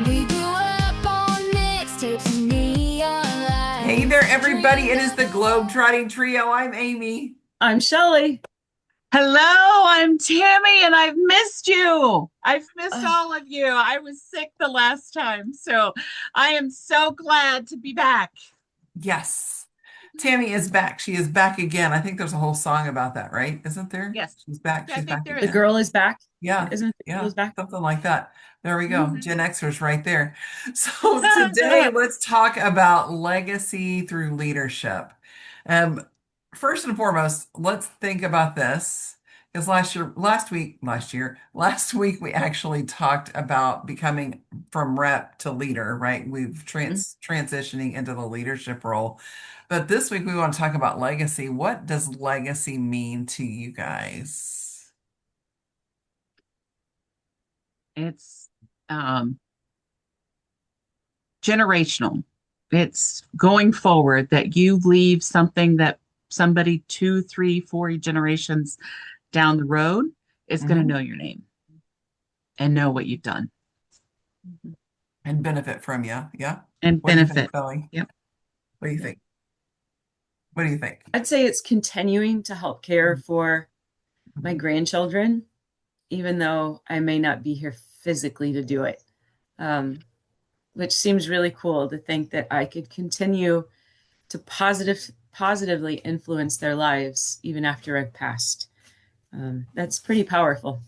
We grew up on mixtapes and neon lights. Hey there, everybody. It is the Globetrotting Trio. I'm Amy. I'm Shelley. Hello, I'm Tammy, and I've missed you. I've missed Uh, all of you. I was sick the last time, so I am so glad to be back. yes, Tammy is back. She is back again. I think there's a whole song about that, right? Isn't there? Yes, She's back. yeah, I She's think back there the again. is. girl is back. Yeah, Isn't the girl yeah, is back? something like that. There we go. Mhm. Gen Xers right there. So today, let's talk about legacy through leadership. Um, First and foremost, let's think about this. Because last week we actually talked about becoming from rep to leader, right? We've Mhm. transitioning into the leadership role. But this week we want to talk about legacy. What does legacy mean to you guys? It's um, generational. It's going forward that you leave something that somebody two, three, four generations down the road is going to Mhm. know your name and know what you've done. Mhm. And benefit from you. Yeah. And What do you think, benefit. Kelly? Yep. What do you Yep. think? What do you think? I'd say it's continuing to help care for my Mhm. grandchildren, even though I may not be here physically to do it. Um, which seems really cool to think that I could continue to positively influence their lives even after I've passed. That's pretty powerful.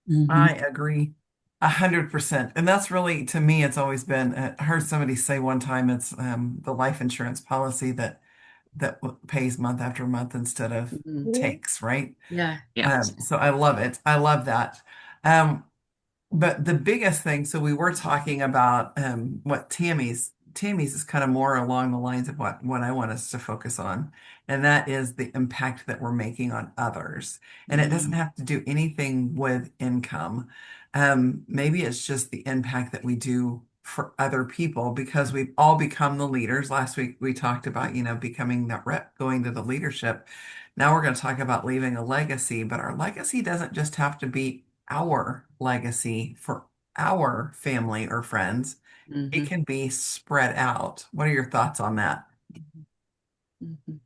Mhm. I agree 100%. And that's really, to me, it's always been, I heard somebody say one time it's the life insurance policy that pays month after month instead of Mhm. takes, right? Yeah. Yes. So I love it. I love that. Um, But the biggest thing, so we were talking about what Tammy's is kind of more along the lines of what I want us to focus on, and that is the impact that we're making on others. And it doesn't Mhm. have to do anything with income. Maybe it's just the impact that we do for other people because we've all become the leaders. Last week we talked about, becoming that rep, going to the leadership. Now we're going to talk about leaving a legacy, but our legacy doesn't just have to be our legacy for our family or friends. It Hmm. can be spread out. What are your thoughts on that? Hmm.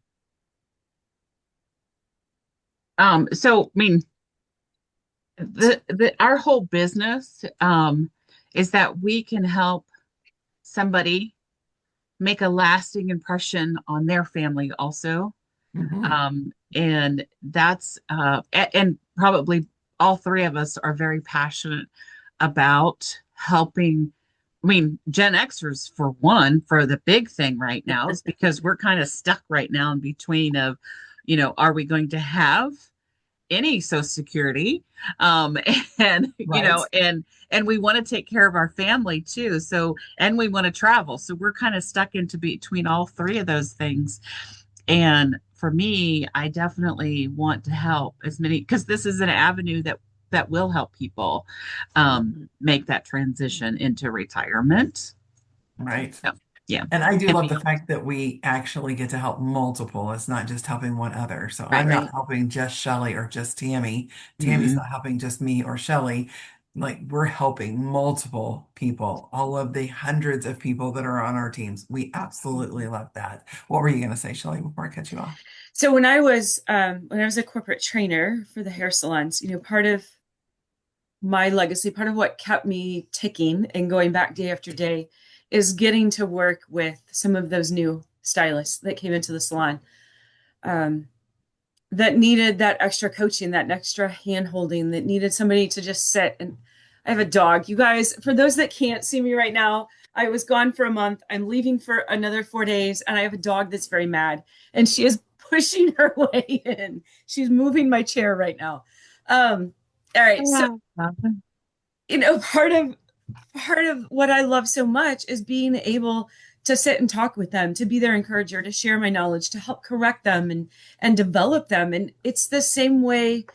So I mean, the our whole business is that we can help somebody make a lasting impression on their family also. Mhm. And that's and probably all three of us are very passionate about helping. I mean, Gen Xers for one, for the big thing right now is because we're kind of stuck right now in between of, are we going to have any social security, um and Right. and we want to take care of our family too, so and we want to travel, so we're kind of stuck into between all three of those things. And for me, I definitely want to help as many, because this is an avenue that will help people Hmm. make that transition into retirement. Right. So, yeah, And I do and love the beyond. fact that we actually get to help multiple. It's not just helping one other. So I'm Right. not Right. helping just Shelly or just Tammy. Tammy's Mm-mm. not helping just me or Shelly. Like we're helping multiple people, all of the hundreds of people that are on our teams. We absolutely love that. What were you going to say, Shelly, before I cut you off? So when I was a corporate trainer for the hair salons, part of my legacy, part of what kept me ticking and going back day after day is getting to work with some of those new stylists that came into the salon, um, that needed that extra coaching, that extra hand holding, that needed somebody to just sit. And I have a dog. You guys, for those that can't see me right now, I was gone for a month. I'm leaving for another 4 days, and I have a dog that's very mad, and she is pushing her way in. She's moving my chair right now. All right, so part of what I love so much is being able to sit and talk with them, to be their encourager, to share my knowledge, to help correct them and develop them. And it's the same way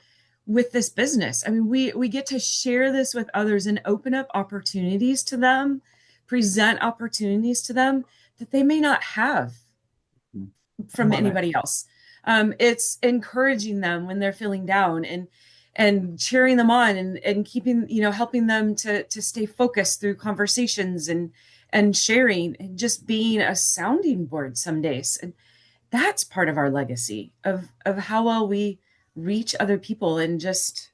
with this business. I mean, we get to share this with others and open up opportunities to them, present opportunities to them that they may not have I from love it. anybody else. It's encouraging them when they're feeling down, and and cheering them on and keeping, helping them to stay focused through conversations and sharing and just being a sounding board some days. And that's part of our legacy of how well we reach other people and just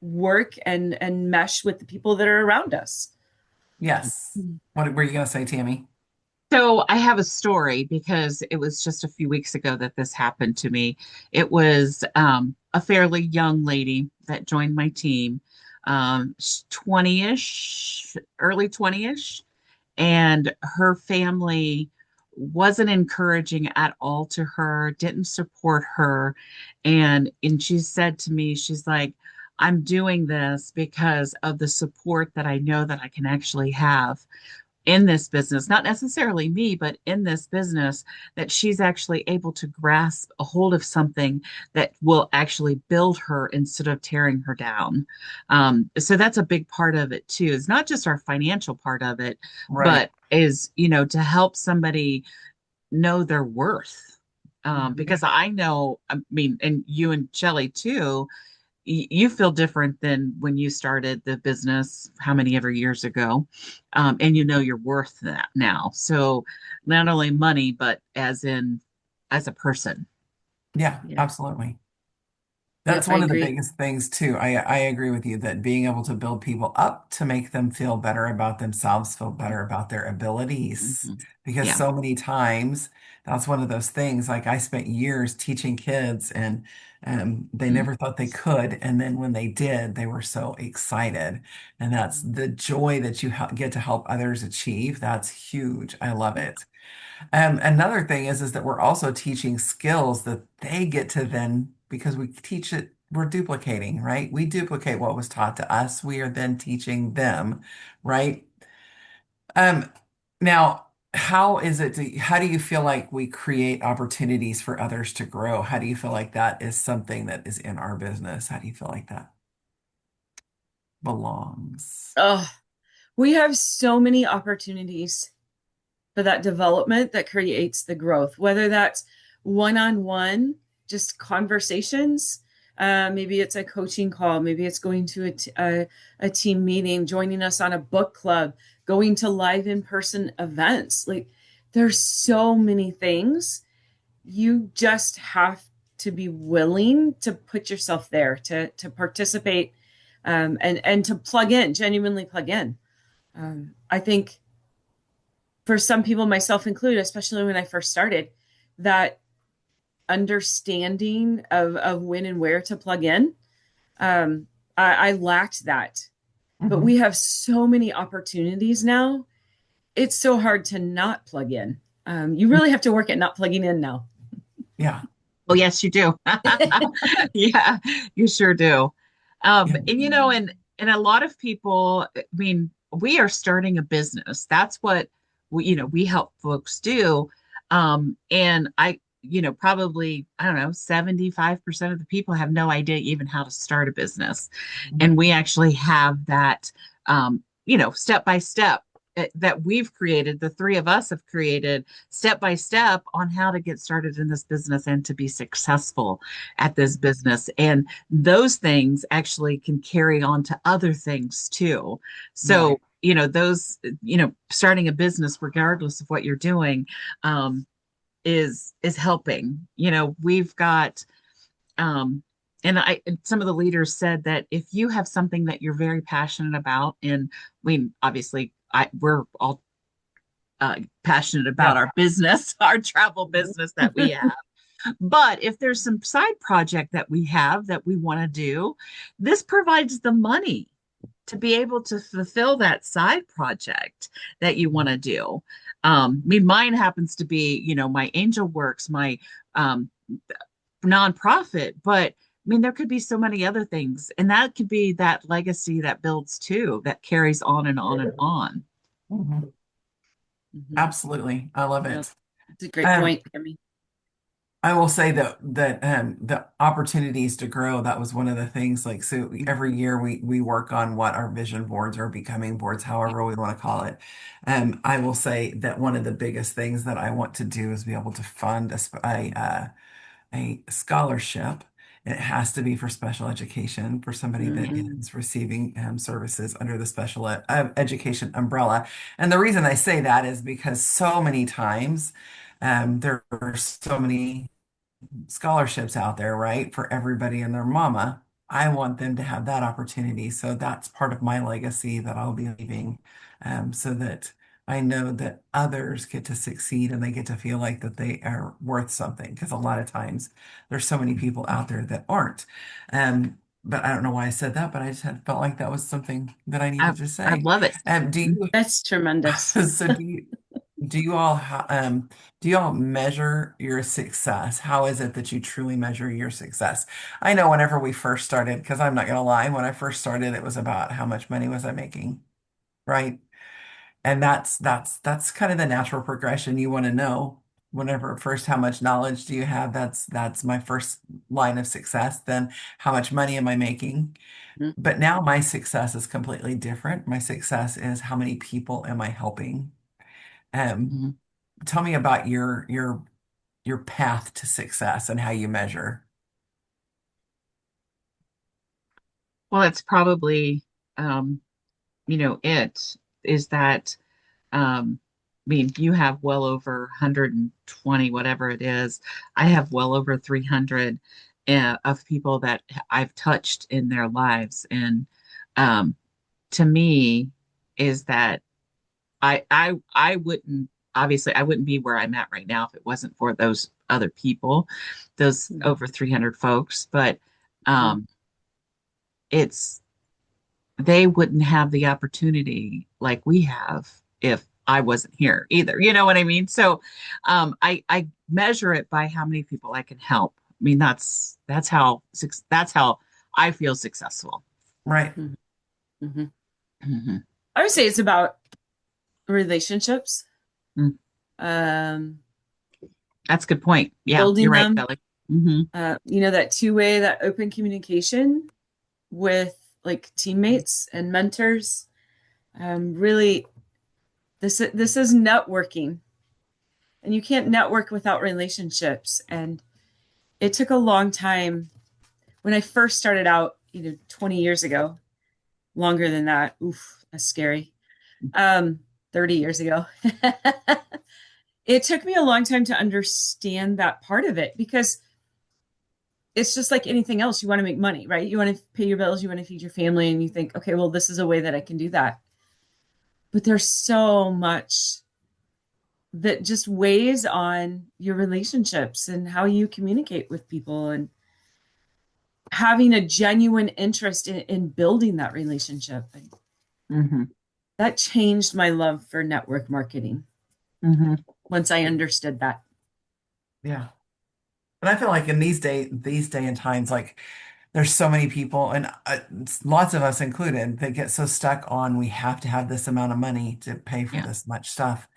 work and mesh with the people that are around us. Yes. What were you going to say, Tammy? So I have a story because it was just a few weeks ago that this happened to me. It was a fairly young lady that joined my team, 20-ish, early 20-ish, and her family wasn't encouraging at all to her, didn't support her. And she said to me, she's like, I'm doing this because of the support that I know that I can actually have in this business, not necessarily me, but in this business, that she's actually able to grasp a hold of something that will actually build her instead of tearing her down. So that's a big part of it too. It's not just our financial part of it, Right. but is, to help somebody know their worth. Because I know, I mean, and you and Shelley too, you feel different than when you started the business how many ever years ago, and you know you're worth that now, so not only money but as a person. Yeah, Yeah. absolutely. Yep, That's I one of the agree. biggest things too. I agree with you that being able to build people up to make them feel better about themselves, feel better about their abilities. Mhm. Because Yeah. so many times that's one of those things. Like I spent years teaching kids and they Mhm. never thought they could. And then when they did, they were so excited. And that's the joy that you get to help others achieve. That's huge. I love it. Another thing is that we're also teaching skills that they get to then, because we teach it, we're duplicating, right? We duplicate what was taught to us. We are then teaching them, right? Um, now, how do you feel like we create opportunities for others to grow? How do you feel like that is something that is in our business? How do you feel like that belongs? Oh, we have so many opportunities for that development that creates the growth, whether that's one-on-one, just conversations. Maybe it's a coaching call. Maybe it's going to a team meeting, joining us on a book club, going to live in-person events. Like there's so many things. You just have to be willing to put yourself there to participate, and to plug in, genuinely plug in. I think for some people, myself included, especially when I first started, that understanding of when and where to plug in, um, I lacked that. But Mhm. we have so many opportunities now. It's so hard to not plug in. You really have to work at not plugging in now. Yeah. Oh yes, you do. Yeah, you sure do. Yeah. And and a lot of people, I mean, we are starting a business. That's what we help folks do. And probably, I don't know, 75% of the people have no idea even how to start a business. And we actually have that, step by step that we've created, the three of us have created step by step on how to get started in this business and to be successful at this business. And those things actually can carry on to other things too. Right. So, starting a business, regardless of what you're doing, is helping. We've got and some of the leaders said that if you have something that you're very passionate about, and I mean, obviously, we're all passionate about Yeah. our business, our travel business that we have. But if there's some side project that we have that we want to do, this provides the money to be able to fulfill that side project that you want to do. I mean, mine happens to be, my Angel Works, my nonprofit, but I mean, there could be so many other things, and that could be that legacy that builds too, that carries on and on and on. Mhm. Mhm. Absolutely. I love Yep. it. It's a great Um, point, Kimmy. I will say that the opportunities to grow, that was one of the things. Like, so every year we work on what our vision boards or becoming boards, however we want to call it. I will say that one of the biggest things that I want to do is be able to fund a scholarship It has to be for special education for somebody that Mhm. is receiving services under the special education umbrella. And the reason I say that is because so many times there are so many scholarships out there, right, for everybody and their mama. I want them to have that opportunity. So that's part of my legacy that I'll be leaving, so that I know that others get to succeed and they get to feel like that they are worth something. Because a lot of times there's so many people out there that aren't. But I don't know why I said that, but I just had felt like that was something that I I needed to I say. love it. Do you, That's tremendous. so do you all do you all measure your success? How is it that you truly measure your success? I know whenever we first started, because I'm not gonna lie, when I first started, it was about how much money was I making, right? And that's kind of the natural progression you want to know. Whenever first, how much knowledge do you have? That's my first line of success. Then how much money am I making? Mhm. But now my success is completely different. My success is how many people am I helping? Um, Mhm. Tell me about your path to success and how you measure. Well, it's probably, um, it is that, I mean, you have well over 120, whatever it is. I have well over 300 of people that I've touched in their lives. And um, to me, is that I wouldn't, obviously, I wouldn't be where I'm at right now if it wasn't for those other people, those over 300 folks. But Mhm. um, it's, they wouldn't have the opportunity like we have if I wasn't here either. You know what I mean? So I measure it by how many people I can help. I mean, that's how I feel successful. Right. Mhm. Mhm. Mhm. I would say it's about relationships, Mm. um, That's a good point. Yeah, you're building right, them, Kelly. Hmm. that two-way, that open communication with like teammates and mentors. Really, this is networking, and you can't network without relationships. And it took a long time when I first started out, 20 years ago, longer than that. Oof, that's scary. 30 years ago. It took me a long time to understand that part of it because it's just like anything else. You want to make money, right? You want to pay your bills, you want to feed your family, and you think, okay, well, this is a way that I can do that. But there's so much that just weighs on your relationships and how you communicate with people and having a genuine interest in building that relationship. And Hmm. that changed my love for network marketing Hmm. once I understood that. Yeah. And I feel like in these day and times, like there's so many people, and lots of us included, that get so stuck on we have to have this amount of money to pay for Yeah. this much stuff.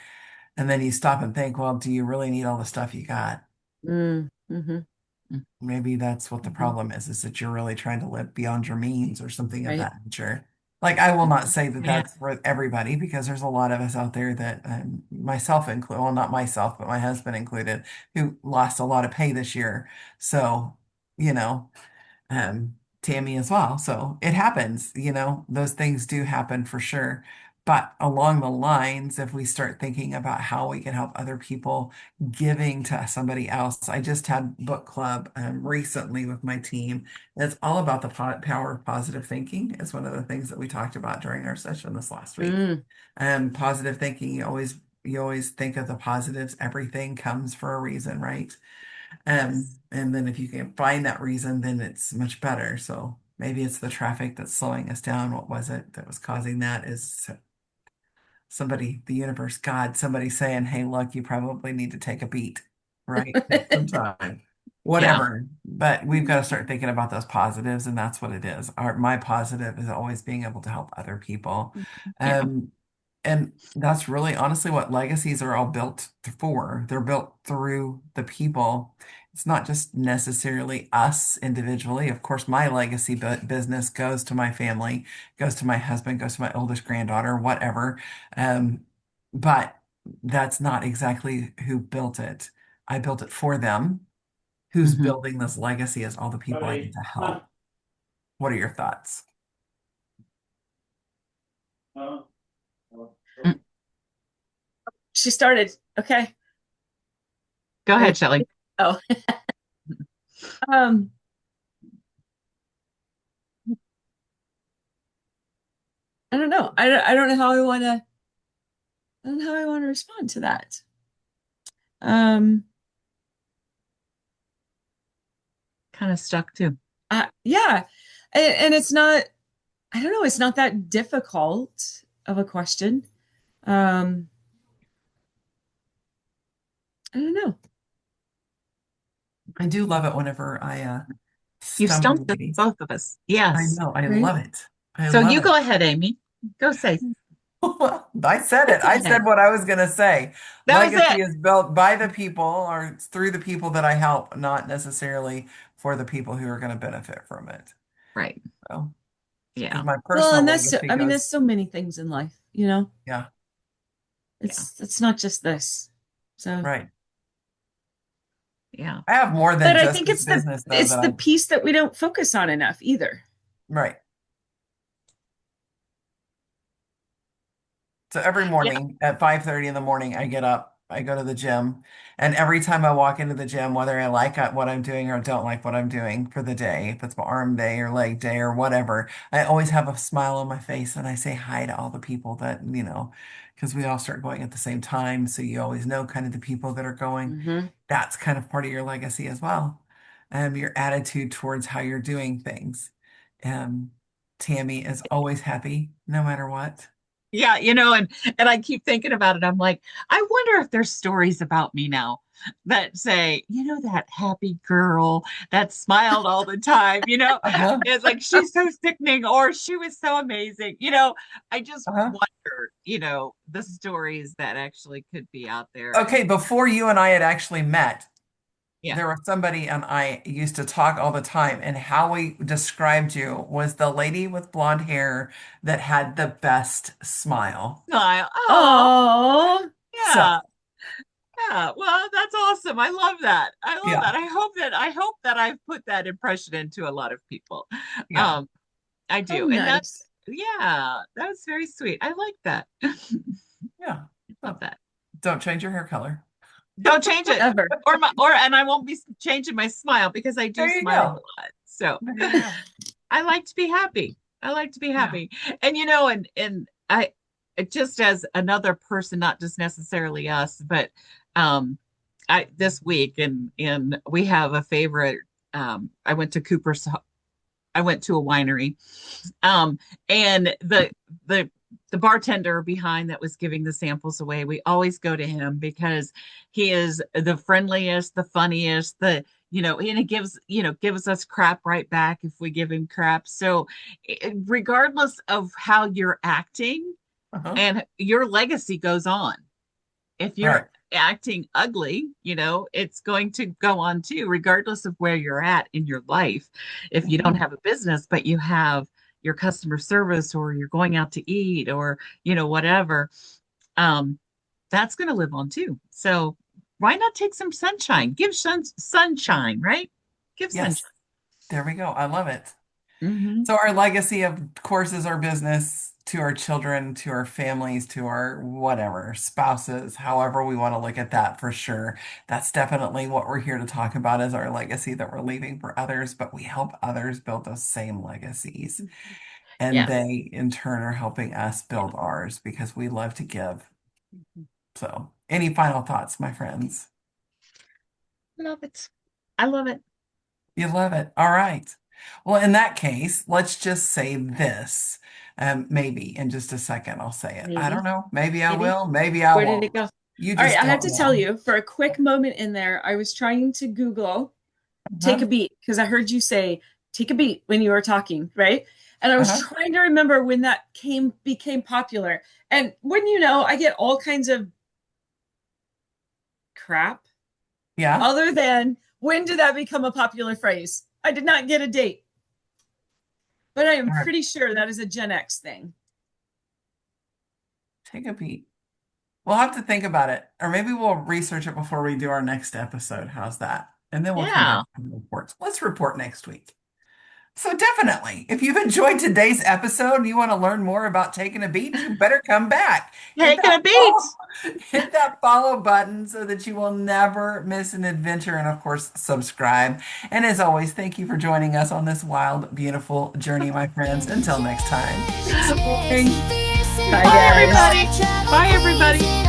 And then you stop and think, well, do you really need all the stuff you got? Mm, mm-hmm, Maybe that's what the mm-hmm, problem is that you're really trying to live beyond your means or something of right. that nature. Like, I will not say that Yeah. that's for everybody because there's a lot of us out there that, myself included, well, not myself, but my husband included, who lost a lot of pay this year. So, you know, um, Tammy as well. So it happens, those things do happen for sure. But along the lines, if we start thinking about how we can help other people, giving to somebody else, I just had book club recently with my team. It's all about the power of positive thinking. It's one of the things that we talked about during our session this last week. Mm, Positive thinking, you always think of the positives. Everything comes for a reason, right? yes. And then if you can find that reason, then it's much better. So maybe it's the traffic that's slowing us down. What was it that was causing that? Is somebody, the universe, God, somebody saying, hey, look, you probably need to take a beat, right? Take some time, Yeah. whatever. But we've got to start thinking about those positives, and that's what it is. My positive is always being able to help other people. Yeah. Um, and that's really honestly what legacies are all built for. They're built through the people. It's not just necessarily us individually. Of course, my legacy business goes to my family, goes to my husband, goes to my oldest granddaughter, whatever. Um, but that's not exactly who built it. I built it for them. who's Mhm. building this legacy is all the people I get to help. What are your thoughts? Mm. She started. Okay. Go ahead, Shelley. Oh, um, I don't know. I don't know how I want to. I don't know how I want to respond to that. Um, Kind of stuck too. yeah, and it's not. I don't know. It's not that difficult of a question. Um, I don't know. I do love it whenever I You stumble, stumped us, ladies. both of us. I Yes. know, I Right? love it. I So love you it. go ahead, Amy. Go say. I said Go it. I ahead. said what I was going to say. That was Legacy it. is built by the people or through the people that I help, not necessarily for the people who are going to benefit from it. Right. So, because Yeah. my Well, personal and that's. legacy I mean, there's goes, so many things in life. You know, yeah, Yeah. it's not just this. So, right. Yeah. I have more than but I just think this business though it's that the I, piece that we don't focus on enough either. right. So every Yeah. morning at 5:30 in the morning, I get up, I go to the gym, and every time I walk into the gym, whether I like what I'm doing or don't like what I'm doing for the day, if it's my arm day or leg day or whatever, I always have a smile on my face and I say hi to all the people that, because we all start going at the same time. So you always know kind of the people that are going. Mm-hmm. That's kind of part of your legacy as well. Your attitude towards how you're doing things. Um, Tammy is always happy, no matter what. Yeah, and I keep thinking about it. I'm like, I wonder if there's stories about me now that say, that happy girl that smiled all the time, Uh-huh. it's like she's so sickening or she was so amazing. I just Uh-huh. wonder, the stories that actually could be out there. And Okay, before you and I had actually met, yeah. there was somebody and I used to talk all the time, and how we described you was the lady with blonde hair that had the best smile. Smile. Oh, Oh, So, yeah. Yeah. Well, that's awesome. I love that. I love yeah, that. I hope that I've put that impression into a lot of people. yeah, Um, I oh, do. And nice. yeah, that was very sweet. I like that. yeah. Love So, that. don't change your hair color. Don't change it. Ever. And I won't be changing my smile because I do There you smile a go. lot. So There you go. I like to be happy. I like to be Yeah. happy. And and I just as another person, not just necessarily us, but um I this week and we have a favorite. I went to Cooper's I went to a winery. Um, and the bartender behind that was giving the samples away, we always go to him because he is the friendliest, the funniest, and it gives us crap right back if we give him crap. So regardless of how you're acting, Uh-huh. and your legacy goes on if Right. you're acting ugly, it's going to go on too, regardless of where you're at in your life. If you don't Mhm. have a business, but you have your customer service or you're going out to eat or, whatever, um, that's going to live on too. So why not take some sunshine? Give sunshine, right? Give sunshine. Yes. There we go. I love it. Hmm. So our legacy, of course, is our business to our children, to our families, to our whatever, spouses, however we want to look at that for sure. That's definitely what we're here to talk about is our legacy that we're leaving for others, but we help others build those same legacies. And Yes. they in turn are helping us build ours because we love to give. So, any final thoughts, my friends? Love it. I love it. You love it. All right. Well, in that case, let's just say this. Maybe in just a second, I'll say it. I don't Maybe, know. Maybe I maybe. will. Maybe I Where did it won't. go? You All right, just I have don't to tell know. you, for a quick moment in there, I was trying to Google take a Uh-huh. beat because I heard you say take a beat when you were talking, right? And I was Uh-huh. trying to remember when that became popular. And when I get all kinds of crap Yeah. other than when did that become a popular phrase? I did not get a date, but I am All right. pretty sure that is a Gen X thing. Take a beat. We'll have to think about it, or maybe we'll research it before we do our next episode. How's that? And then we'll come Yeah. back and report. Let's report next week. So definitely, if you've enjoyed today's episode and you want to learn more about taking a beat, you better come back. Taking a beat. Hit that follow button so that you will never miss an adventure. And of course, subscribe. And as always, thank you for joining us on this wild, beautiful journey, my friends. Until next time. Bye, Bye, guys. everybody. Bye, everybody.